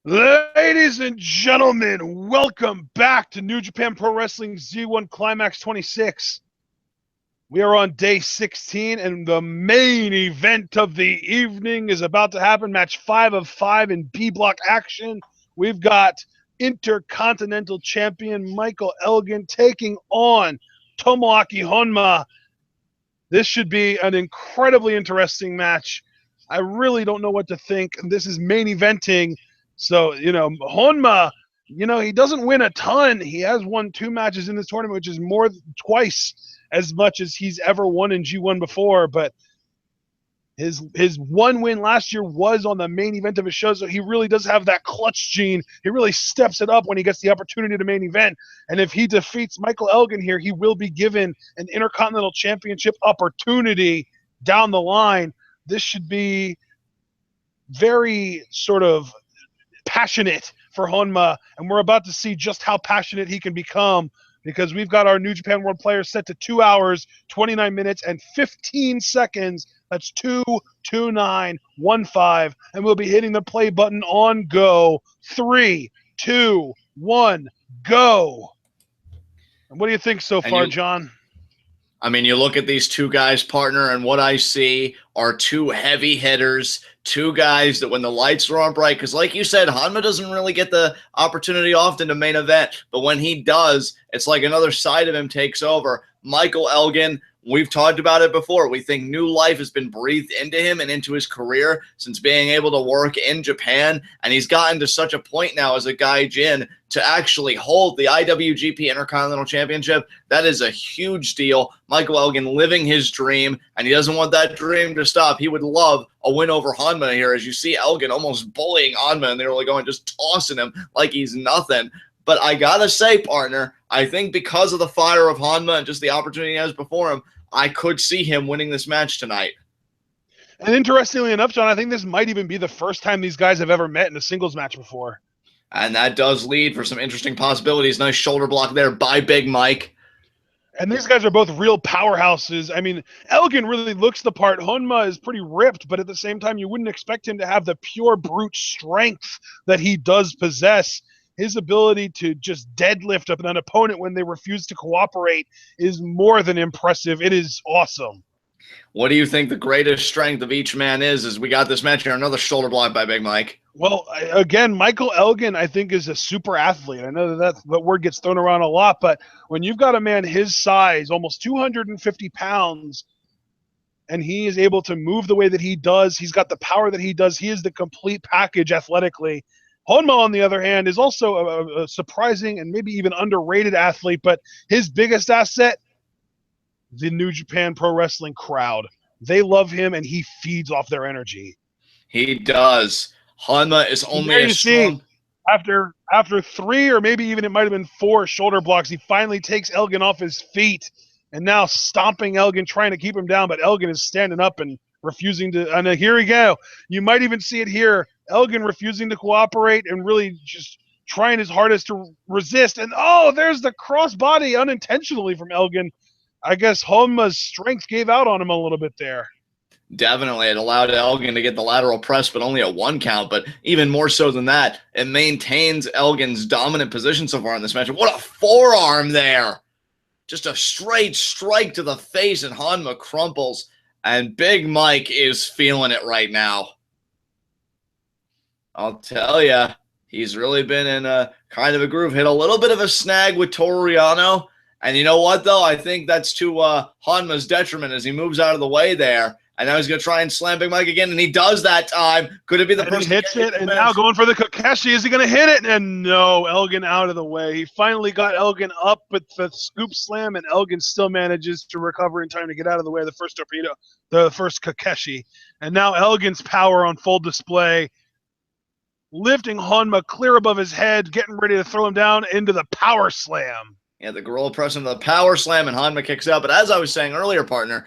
Ladies and gentlemen, welcome back to New Japan Pro Wrestling Z1 Climax 26. We are on day 16, and the main event of the evening is about to happen. Match 5 of 5 in B block action. We've got Intercontinental Champion Michael Elgin taking on Tomoaki Honma. This should be an incredibly interesting match. I really don't know what to think. This is main eventing. So, Honma, he doesn't win a ton. He has won 2 matches in this tournament, which is more than twice as much as he's ever won in G1 before. But his one win last year was on the main event of his show, so he really does have that clutch gene. He really steps it up when he gets the opportunity to main event. And if he defeats Michael Elgin here, he will be given an Intercontinental Championship opportunity down the line. This should be very sort of passionate for Honma, and we're about to see just how passionate he can become, because we've got our New Japan World Players set to 2 hours, 29 minutes, and 15 seconds. That's 2:29:15, and we'll be hitting the play button on go. 3, 2, 1, go. And what do you think so far, John? I mean, you look at these two guys, partner, and what I see are two heavy hitters, two guys that when the lights are on bright, because like you said, Honma doesn't really get the opportunity often to main event, but when he does, it's like another side of him takes over. Michael Elgin, we've talked about it before. We think new life has been breathed into him and into his career since being able to work in Japan, and he's gotten to such a point now as a gaijin to actually hold the IWGP Intercontinental Championship. That is a huge deal. Michael Elgin living his dream, and he doesn't want that dream to stop. He would love a win over Honma here, as you see Elgin almost bullying Honma, and they're really going, just tossing him like he's nothing. But I gotta say, partner, I think because of the fire of Honma and just the opportunity he has before him, I could see him winning this match tonight. And interestingly enough, John, I think this might even be the first time these guys have ever met in a singles match before. And that does lead for some interesting possibilities. Nice shoulder block there by Big Mike. And these guys are both real powerhouses. I mean, Elgin really looks the part. Honma is pretty ripped, but at the same time, you wouldn't expect him to have the pure brute strength that he does possess. His ability to just deadlift up an opponent when they refuse to cooperate is more than impressive. It is awesome. What do you think the greatest strength of each man is? As we got this match here, another shoulder block by Big Mike. Well, again, Michael Elgin, I think, is a super athlete. I know that word gets thrown around a lot, but when you've got a man his size, almost 250 pounds, and he is able to move the way that he does, he's got the power that he does, he is the complete package athletically. Honma, on the other hand, is also a surprising and maybe even underrated athlete, but his biggest asset, the New Japan Pro Wrestling crowd. They love him, and he feeds off their energy. He does. Honma is only a strong. After 3 or maybe even it might have been 4 shoulder blocks, he finally takes Elgin off his feet, and now stomping Elgin, trying to keep him down, but Elgin is standing up and refusing to. And here we go. You might even see it here. Elgin refusing to cooperate and really just trying his hardest to resist. And there's the crossbody unintentionally from Elgin. I guess Honma's strength gave out on him a little bit there. Definitely. It allowed Elgin to get the lateral press, but only a 1 count. But even more so than that, it maintains Elgin's dominant position so far in this match. What a forearm there. Just a straight strike to the face, and Honma crumples. And Big Mike is feeling it right now. I'll tell you, he's really been in a kind of a groove. Hit a little bit of a snag with Toru Yano. And you know what, though? I think that's to Honma's detriment as he moves out of the way there. And now he's going to try and slam Big Mike again, and he does that time. Could it be the person who hits it? And now going for the Kokeshi. Is he going to hit it? And no, Elgin out of the way. He finally got Elgin up with the scoop slam, and Elgin still manages to recover in time to get out of the way of the first torpedo, the first Kokeshi. And now Elgin's power on full display, lifting Honma clear above his head, getting ready to throw him down into the power slam. Yeah, the gorilla press into the power slam, and Honma kicks out. But as I was saying earlier, partner,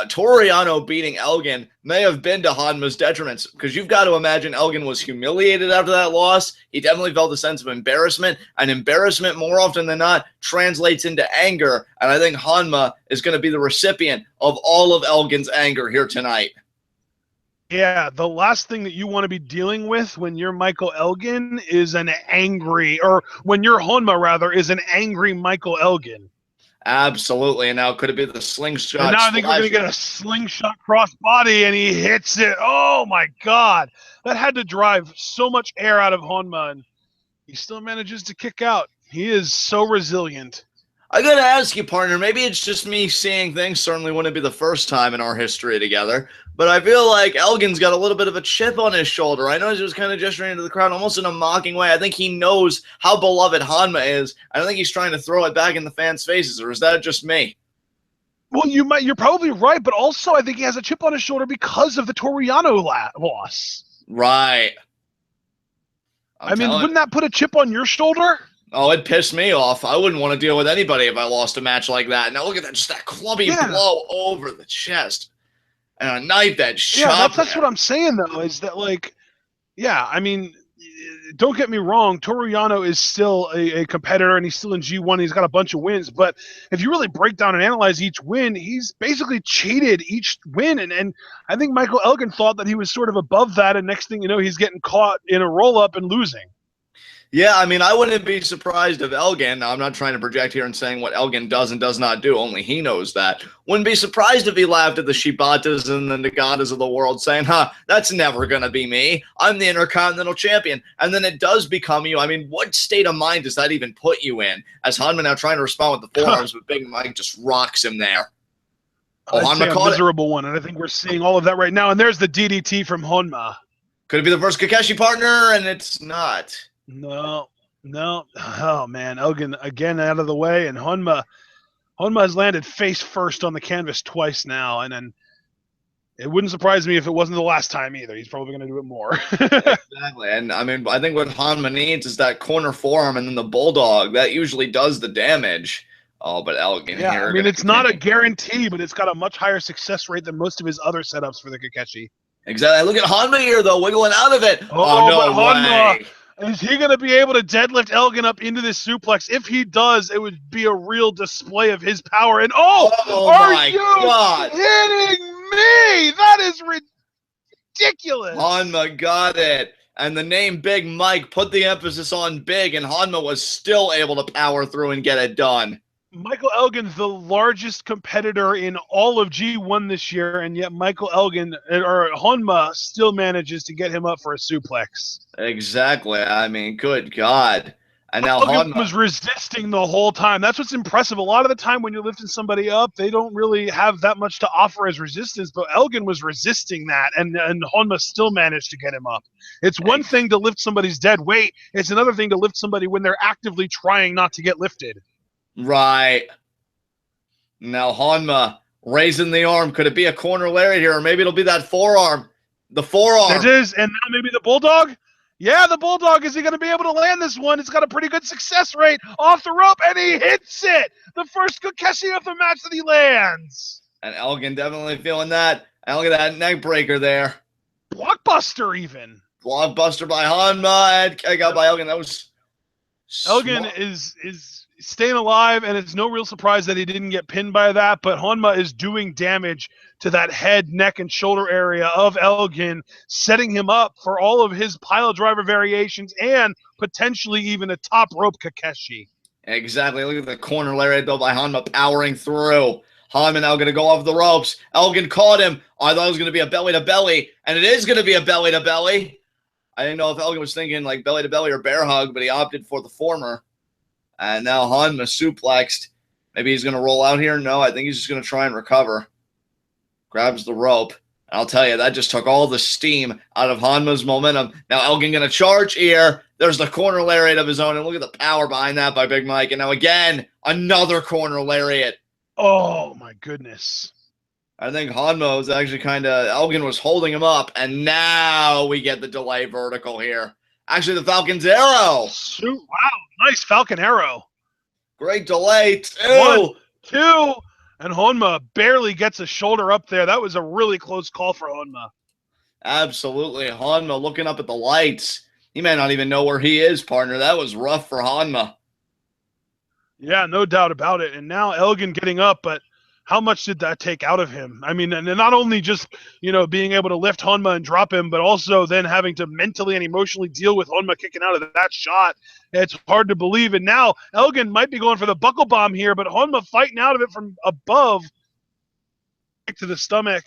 Toru Yano beating Elgin may have been to Honma's detriment, because you've got to imagine Elgin was humiliated after that loss. He definitely felt a sense of embarrassment, and embarrassment more often than not translates into anger, and I think Honma is going to be the recipient of all of Elgin's anger here tonight. Yeah, the last thing that you want to be dealing with when you're Michael Elgin is an angry, or when you're Honma rather, is an angry Michael Elgin. Absolutely. And now could it be the And slingshot now I think we're splash? going to get a slingshot cross body, and he hits it. Oh my God. That had to drive so much air out of Honma, and he still manages to kick out. He is so resilient. I gotta ask you, partner, maybe it's just me seeing things. Certainly wouldn't be the first time in our history together, but I feel like Elgin's got a little bit of a chip on his shoulder. I know he was kind of gesturing into the crowd almost in a mocking way. I think he knows how beloved Honma is. I don't think he's trying to throw it back in the fans' faces, or is that just me? Well, you're probably right, but also I think he has a chip on his shoulder because of the Toriano loss. Right. I mean, wouldn't that put a chip on your shoulder? Oh, it pissed me off. I wouldn't want to deal with anybody if I lost a match like that. Now look at that, just that clubby blow over the chest. And a knife that shot. Yeah, that's what I'm saying, though, is that, like, yeah, I mean, don't get me wrong, Toriano is still a competitor, and he's still in G1. He's got a bunch of wins, but if you really break down and analyze each win, he's basically cheated each win, and I think Michael Elgin thought that he was sort of above that, and next thing you know, he's getting caught in a roll-up and losing. Yeah, I mean, I wouldn't be surprised if Elgin, I'm not trying to project here and saying what Elgin does and does not do, only he knows that. Wouldn't be surprised if he laughed at the Shibatas and the Nagatas of the world saying, that's never going to be me. I'm the Intercontinental Champion. And then it does become you. I mean, what state of mind does that even put you in? As Honma now trying to respond with the forearms, but Big Mike just rocks him there. Oh, Honma caught a miserable one, and I think we're seeing all of that right now. And there's the DDT from Honma. Could it be the first Kakashi partner? And it's not. No. Oh, man. Elgin again out of the way, and Honma has landed face first on the canvas twice now, and then it wouldn't surprise me if it wasn't the last time either. He's probably going to do it more. Exactly. And, I mean, I think what Honma needs is that corner forearm and then the Bulldog. That usually does the damage. Oh, but Elgin here. I mean, it's not a guarantee, but it's got a much higher success rate than most of his other setups for the Kakashi. Exactly. Look at Honma here, though, wiggling out of it. Oh no way. Is he going to be able to deadlift Elgin up into this suplex? If he does, it would be a real display of his power. And are you kidding me? That is ridiculous. Honma got it. And the name Big Mike put the emphasis on big, and Honma was still able to power through and get it done. Michael Elgin, the largest competitor in all of G1 this year, and yet Michael Elgin, or Honma, still manages to get him up for a suplex. Exactly. I mean, good God. And now Elgin was resisting the whole time. That's what's impressive. A lot of the time when you're lifting somebody up, they don't really have that much to offer as resistance, but Elgin was resisting that, and Honma still managed to get him up. It's one thing to lift somebody's dead weight. It's another thing to lift somebody when they're actively trying not to get lifted. Right. Now Honma raising the arm. Could it be a corner lariat here? Or maybe it'll be that forearm. The forearm. It is. And now maybe the Bulldog? Yeah, the Bulldog. Is he going to be able to land this one? It's got a pretty good success rate. Off the rope, and he hits it. The first Kakashi of the match that he lands. And Elgin definitely feeling that. And look at that neck breaker there. Blockbuster even. Blockbuster by Honma. And I got by Elgin. That was Elgin is staying alive, and it's no real surprise that he didn't get pinned by that, but Honma is doing damage to that head, neck, and shoulder area of Elgin, setting him up for all of his pile driver variations and potentially even a top rope Kakashi. Exactly. Look at the corner lariat built by Honma powering through. Honma now going to go off the ropes. Elgin caught him. I thought it was going to be a belly-to-belly, and it is going to be a belly-to-belly. I didn't know if Elgin was thinking like belly-to-belly or bear hug, but he opted for the former. And now Honma suplexed. Maybe he's going to roll out here. No, I think he's just going to try and recover. Grabs the rope. And I'll tell you, that just took all the steam out of Honma's momentum. Now Elgin going to charge here. There's the corner lariat of his own. And look at the power behind that by Big Mike. And now again, another corner lariat. Oh, my goodness. I think Honma was actually Elgin was holding him up. And now we get the delay vertical here. Actually, the Falcon's arrow. Wow, nice Falcon arrow. Great delay. 1, 2, and Honma barely gets a shoulder up there. That was a really close call for Honma. Absolutely. Honma looking up at the lights. He may not even know where he is, partner. That was rough for Honma. Yeah, no doubt about it. And now Elgin getting up, but how much did that take out of him? I mean, and not only just, being able to lift Honma and drop him, but also then having to mentally and emotionally deal with Honma kicking out of that shot. It's hard to believe. And now Elgin might be going for the buckle bomb here, but Honma fighting out of it from above to the stomach.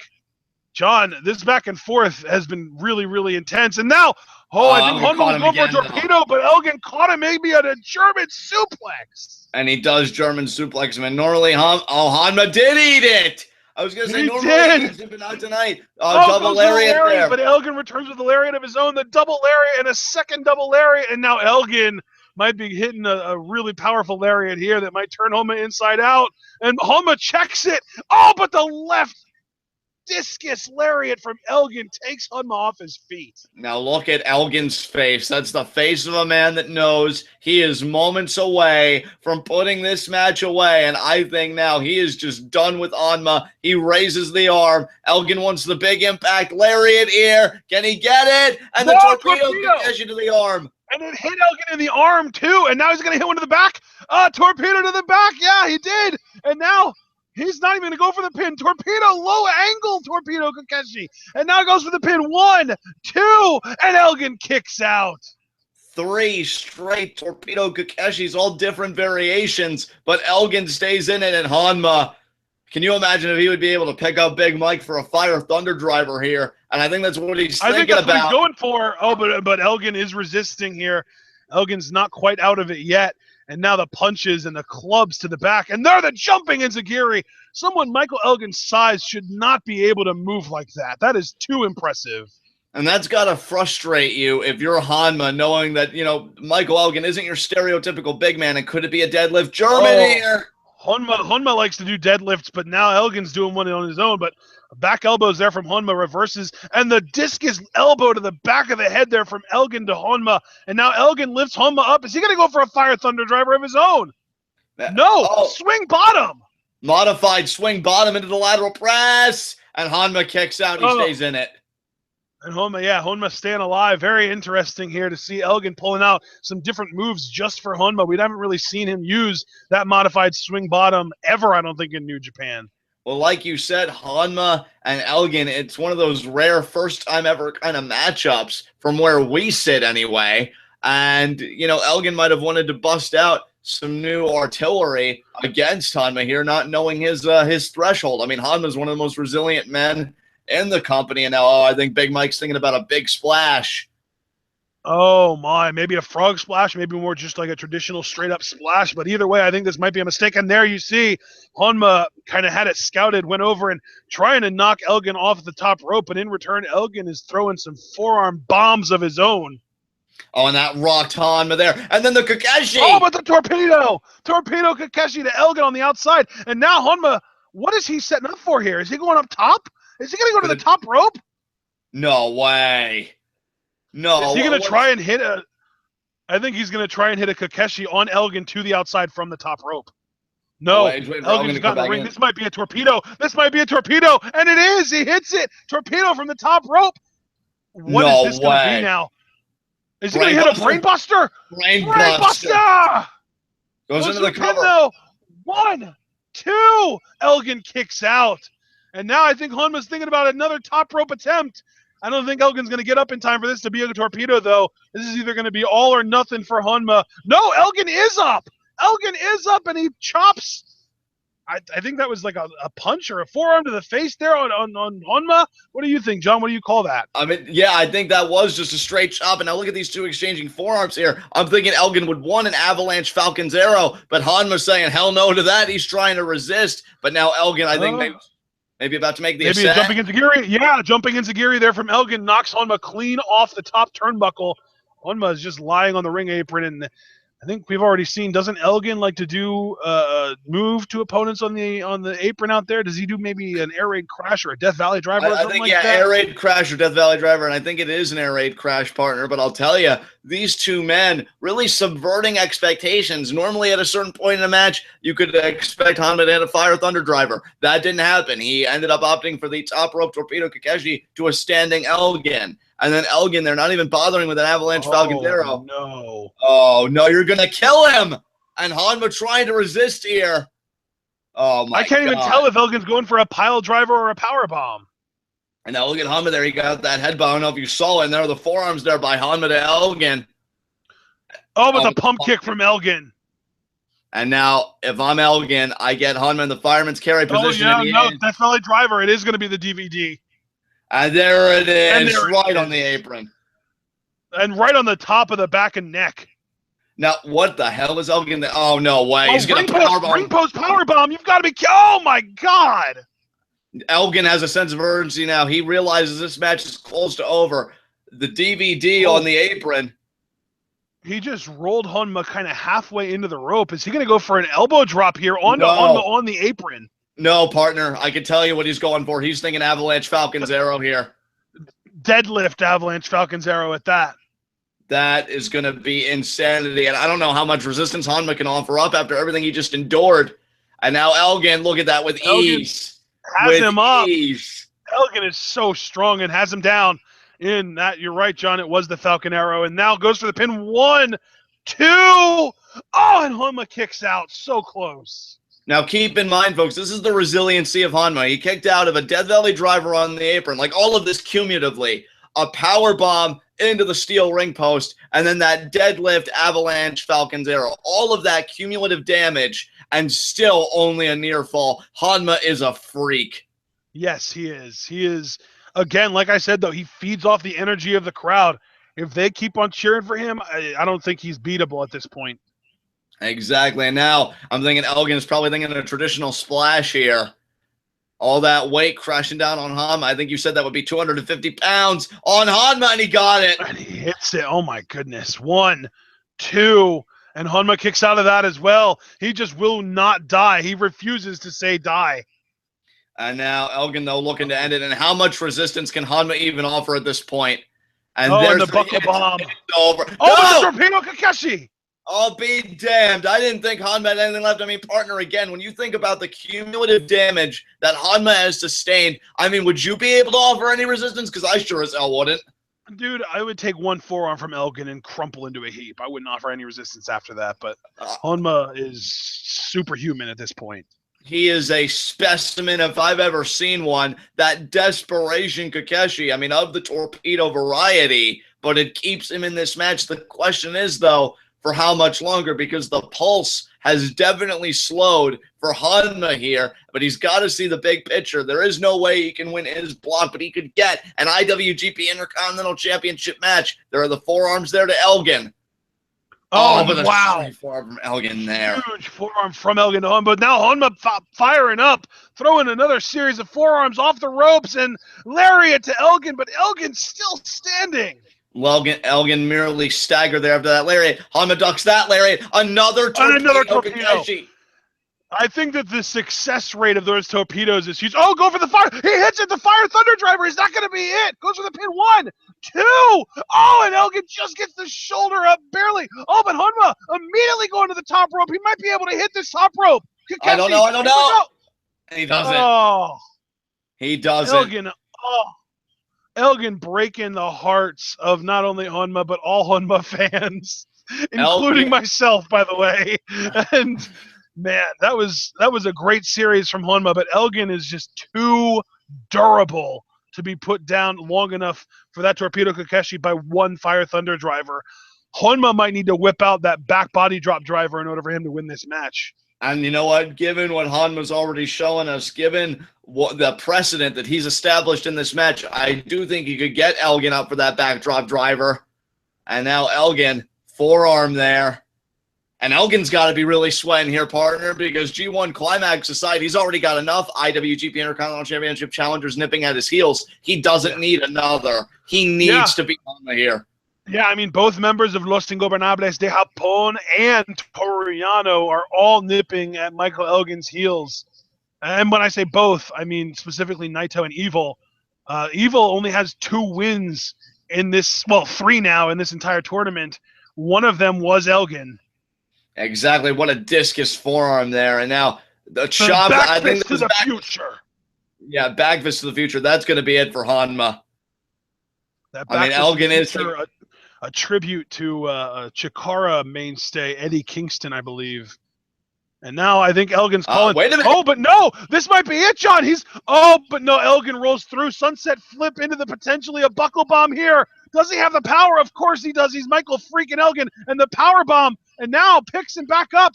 John, this back and forth has been really, really intense. And now, I think Honma was going for a torpedo, but Elgin caught him maybe at a German suplex. And he does German suplex him. And normally, Honma did eat it. I was going to say normally he eats it, but not tonight. Double lariat there. But Elgin returns with a lariat of his own, the double lariat and a second double lariat. And now Elgin might be hitting a really powerful lariat here that might turn Honma inside out. And Honma checks it. Oh, but the left discus lariat from Elgin takes Honma off his feet. Now look at Elgin's face. That's the face of a man that knows he is moments away from putting this match away. And I think now he is just done with Honma. He raises the arm. Elgin wants the big impact lariat here. Can he get it? And the torpedo gets you to the arm. And it hit Elgin in the arm too. And now he's going to hit one to the back. Torpedo to the back. Yeah, he did. And now he's not even going to go for the pin. Torpedo, low angle torpedo Kakeshi. And now goes for the pin. 1, 2, and Elgin kicks out. 3 straight torpedo Kakeshis, all different variations, but Elgin stays in it. And Honma, can you imagine if he would be able to pick up Big Mike for a Fire Thunder driver here? And I think that's what he's thinking about. What he's going for. Oh, but Elgin is resisting here. Elgin's not quite out of it yet. And now the punches and the clubs to the back. And they're the jumping enziguri. Someone Michael Elgin's size should not be able to move like that. That is too impressive. And that's got to frustrate you if you're Honma, knowing that, Michael Elgin isn't your stereotypical big man. And could it be a deadlift German here? Honma likes to do deadlifts, but now Elgin's doing one on his own. But back elbows there from Honma, reverses, and the discus elbow to the back of the head there from Elgin to Honma. And now Elgin lifts Honma up. Is he going to go for a Fire Thunder driver of his own? No, swing bottom. Modified swing bottom into the lateral press, and Honma kicks out. He stays in it. And Honma staying alive. Very interesting here to see Elgin pulling out some different moves just for Honma. We haven't really seen him use that modified swing bottom ever, I don't think, in New Japan. Well, like you said, Honma and Elgin, it's one of those rare first-time ever kind of matchups from where we sit anyway. And, Elgin might have wanted to bust out some new artillery against Honma here, not knowing his threshold. I mean, Honma's one of the most resilient men in the company, and now I think Big Mike's thinking about a big splash. Oh my, maybe a frog splash, maybe more just like a traditional straight up splash, but either way I think this might be a mistake. And there you see Honma kind of had it scouted, went over and trying to knock Elgin off the top rope, but in return Elgin is throwing some forearm bombs of his own. Oh, and that rocked Honma there. And then the Kakeshi. Oh, but the torpedo Kakeshi to Elgin on the outside. And now Honma, what is he setting up for here? Is he going up top? Is he going to go to the top rope? No way. No. Is he going to try and hit a... I think he's going to try and hit a Kakeshi on Elgin to the outside from the top rope. No, Elgin's got in the ring. This might be a torpedo. And it is. He hits it. Torpedo from the top rope. What is this going to be now? Is he going to hit a brainbuster? Brainbuster! Goes into the cover. Though. 1, 2. Elgin kicks out. And now I think Honma's thinking about another top rope attempt. I don't think Elgin's going to get up in time for this to be a torpedo, though. This is either going to be all or nothing for Honma. No, Elgin is up. And he chops. I think that was like a punch or a forearm to the face there on Honma. What do you think, John? What do you call that? I mean, yeah, I think that was just a straight chop. And now look at these two exchanging forearms here. I'm thinking Elgin would want an avalanche Falcon's arrow, but Honma's saying hell no to that. He's trying to resist. But now Elgin, I think maybe about to make the ascent. Jumping enziguri. Yeah, jumping enziguri there from Elgin knocks Honma clean off the top turnbuckle. Honma is just lying on the ring apron, and I think we've already seen. Doesn't Elgin like to do move to opponents on the apron out there? Does he do maybe an air raid crash or a Death Valley driver? I think air raid crash or Death Valley driver, and I think it is an air raid crash, partner. But I'll tell you, these two men really subverting expectations. Normally, at a certain point in a match, you could expect Honma to hit a Fire Thunder driver. That didn't happen. He ended up opting for the top rope torpedo Kakeshi to a standing Elgin. And then Elgin, they're not even bothering with an avalanche Falcon's arrow. No. Oh, no, you're going to kill him. And Honma trying to resist here. Oh my I can't even tell if Elgin's going for a pile driver or a power bomb. And now look at Honma there. He got that headbutt. I don't know if you saw it. And there are the forearms there by Honma to Elgin. Oh, but the pump kick from Elgin. And now, if I'm Elgin, I get Honma in the fireman's carry position. Oh, yeah, no, that's not a driver. It is going to be the DVD. And there it is, right on the apron. And right on the top of the back and neck. Now, what the hell is Elgin? Oh, no way. He's going to powerbomb. Ring post powerbomb. You've got to be... Oh, my God. Elgin has a sense of urgency now. He realizes this match is close to over. The DVD on the apron. He just rolled Honma kind of halfway into the rope. Is he going to go for an elbow drop here onto Honma on the apron? No, partner. I can tell you what he's going for. He's thinking Avalanche Falcon's Arrow here. Deadlift Avalanche Falcon's Arrow at that. That is going to be insanity. And I don't know how much resistance Honma can offer up after everything he just endured. And now Elgin, look at that with ease. Has him up. Elgin is so strong and has him down in that. You're right, John. It was the Falcon Arrow. And now goes for the pin. 1, 2. Oh, and Honma kicks out. So close. Now, keep in mind, folks, this is the resiliency of Honma. He kicked out of a Death Valley driver on the apron. Like all of this cumulatively. A power bomb into the steel ring post. And then that deadlift Avalanche Falcon's Arrow. All of that cumulative damage. And still only a near fall. Honma is a freak. Yes, he is. He is, again, like I said, though, he feeds off the energy of the crowd. If they keep on cheering for him, I don't think he's beatable at this point. Exactly. And now I'm thinking Elgin is probably thinking a traditional splash here. All that weight crashing down on Honma. I think you said that would be 250 pounds on Honma, and he got it. And he hits it. Oh, my goodness. 1, 2. And Honma kicks out of that as well. He just will not die. He refuses to say die. And now Elgin, though, looking to end it. And how much resistance can Honma even offer at this point? And there's the buckle bomb. It's over. Oh, the torpedo Kakashi. I'll be damned. I didn't think Honma had anything left. I mean, partner, again, when you think about the cumulative damage that Honma has sustained, I mean, would you be able to offer any resistance? Because I sure as hell wouldn't. Dude, I would take one forearm from Elgin and crumple into a heap. I wouldn't offer any resistance after that, but Honma is superhuman at this point. He is a specimen if I've ever seen one. That desperation Kakeshi, I mean, of the torpedo variety, but it keeps him in this match. The question is, though, for how much longer? Because the pulse has definitely slowed for Honma here, but he's got to see the big picture. There is no way he can win his block, but he could get an IWGP Intercontinental Championship match. There are the forearms there to Elgin. Oh, wow. Forearm from Elgin there. Huge forearm from Elgin to Honma, but now Honma firing up, throwing another series of forearms off the ropes and lariat to Elgin, but Elgin's still standing. Elgin merely staggered there after that lariat. Honma ducks that lariat. Another torpedo. I think that the success rate of those torpedoes is huge. Oh, go for the fire. He hits it. The fire thunder driver is not going to be it. Goes for the pin. 1, 2. Oh, and Elgin just gets the shoulder up barely. Oh, but Honma immediately going to the top rope. He might be able to hit this top rope. I don't know. He doesn't. Oh. He doesn't. Elgin breaking the hearts of not only Honma, but all Honma fans, including myself, by the way. And man, that was a great series from Honma, but Elgin is just too durable to be put down long enough for that torpedo Kakeshi by one Fire Thunder driver. Honma might need to whip out that back body drop driver in order for him to win this match. And you know what? Given what Honma's already showing us, given what the precedent that he's established in this match, I do think he could get Elgin up for that backdrop driver. And now Elgin, forearm there. And Elgin's got to be really sweating here, partner, because G1 Climax aside, he's already got enough IWGP Intercontinental Championship challengers nipping at his heels. He doesn't need another. He needs to be Honma here. Yeah, I mean, both members of Los Ingobernables de Japón and Toriano are all nipping at Michael Elgin's heels. And when I say both, I mean specifically Naito and Evil. Evil only has 2 wins in this, well, 3 now in this entire tournament. One of them was Elgin. Exactly. What a discus forearm there. And now the chop. I think to the future. Yeah, back fist to the future. That's going to be it for Honma. Elgin is a tribute to Chikara mainstay Eddie Kingston, I believe. And now I think Elgin's calling. Wait a minute. Oh, but no, this might be it, John. But no, Elgin rolls through. Sunset flip into the potentially a buckle bomb here. Does he have the power? Of course he does. He's Michael freaking Elgin. And the power bomb. And now picks him back up.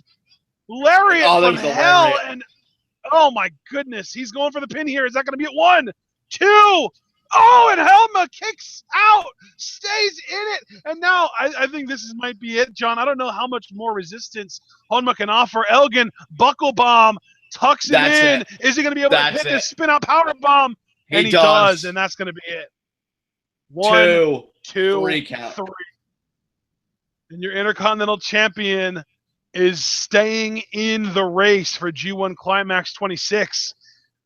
Lariat from hell. Lariat. And oh my goodness. He's going for the pin here. Is that going to be at 1, 2? Oh, and Honma kicks out, stays in it, and now I think might be it, John. I don't know how much more resistance Honma can offer. Elgin, buckle bomb, tucks it in. Is he going to be able to hit this spin-out power bomb? And he does, and that's going to be it. 1, 2, 3 count. And your Intercontinental Champion is staying in the race for G1 Climax 26.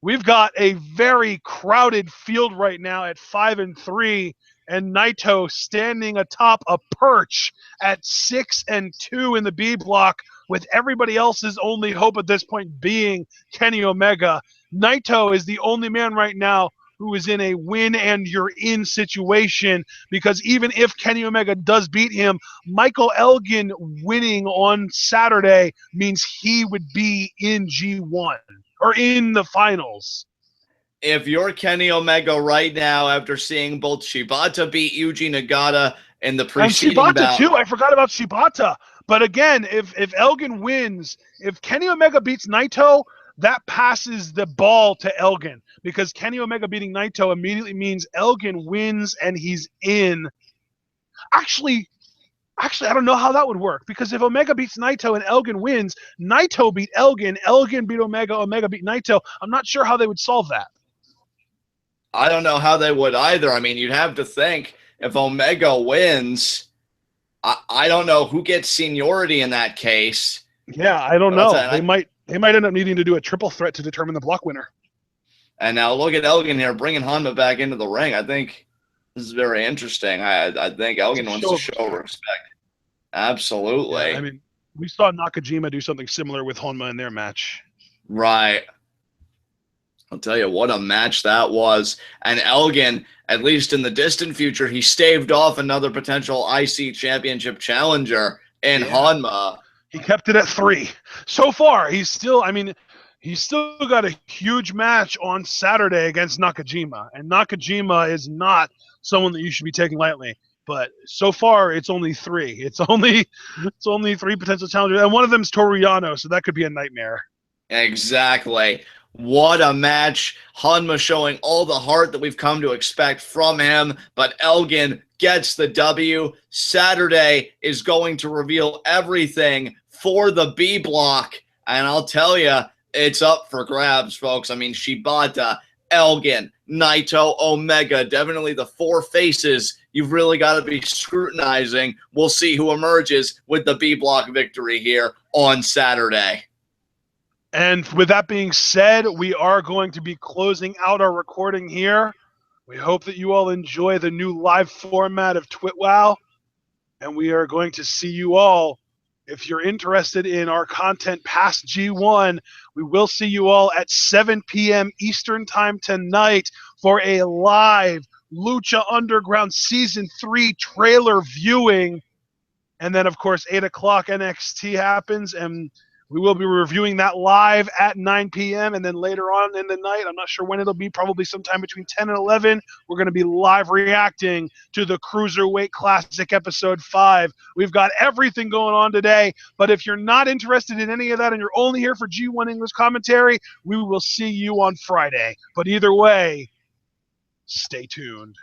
We've got a very crowded field right now at 5 and 3, and Naito standing atop a perch at 6 and 2 in the B block, with everybody else's only hope at this point being Kenny Omega. Naito is the only man right now who is in a win and you're in situation, because even if Kenny Omega does beat him, Michael Elgin winning on Saturday means he would be in G1. Or in the finals. If you're Kenny Omega right now, after seeing both Shibata beat Yuji Nagata in the preceding bout, too. I forgot about Shibata. But again, if Elgin wins, if Kenny Omega beats Naito, that passes the ball to Elgin, because Kenny Omega beating Naito immediately means Elgin wins and he's in. Actually, I don't know how that would work, because if Omega beats Naito and Elgin wins, Naito beat Elgin, Elgin beat Omega, Omega beat Naito. I'm not sure how they would solve that. I don't know how they would either. I mean, you'd have to think if Omega wins, I don't know who gets seniority in that case. Yeah, I don't know. They might end up needing to do a triple threat to determine the block winner. And now look at Elgin here, bringing Honma back into the ring. I think this is very interesting. I think Elgin wants to show respect. Absolutely. Yeah, I mean, we saw Nakajima do something similar with Honma in their match. Right. I'll tell you what a match that was. And Elgin, at least in the distant future, he staved off another potential IC championship challenger in Honma. He kept it at 3. So far, he's still got a huge match on Saturday against Nakajima. And Nakajima is not someone that you should be taking lightly. But so far, it's only 3. It's only 3 potential challengers, and one of them's Toru Yano, so that could be a nightmare. Exactly. What a match. Honma showing all the heart that we've come to expect from him, but Elgin gets the W. Saturday is going to reveal everything for the B block, and I'll tell you, it's up for grabs, folks. I mean, Shibata, Elgin, Naito, Omega, definitely the 4 faces you've really got to be scrutinizing. We'll see who emerges with the B block victory here on Saturday. And with that being said, we are going to be closing out our recording here. We hope that you all enjoy the new live format of TwitWow, and we are going to see you all. If you're interested in our content past G1, we will see you all at 7 p.m. Eastern Time tonight for a live Lucha Underground Season 3 trailer viewing. And then, of course, 8 o'clock NXT happens, and we will be reviewing that live at 9 p.m. And then later on in the night, I'm not sure when it'll be, probably sometime between 10 and 11, we're going to be live reacting to the Cruiserweight Classic Episode 5. We've got everything going on today, but if you're not interested in any of that and you're only here for G1 English commentary, we will see you on Friday. But either way, stay tuned.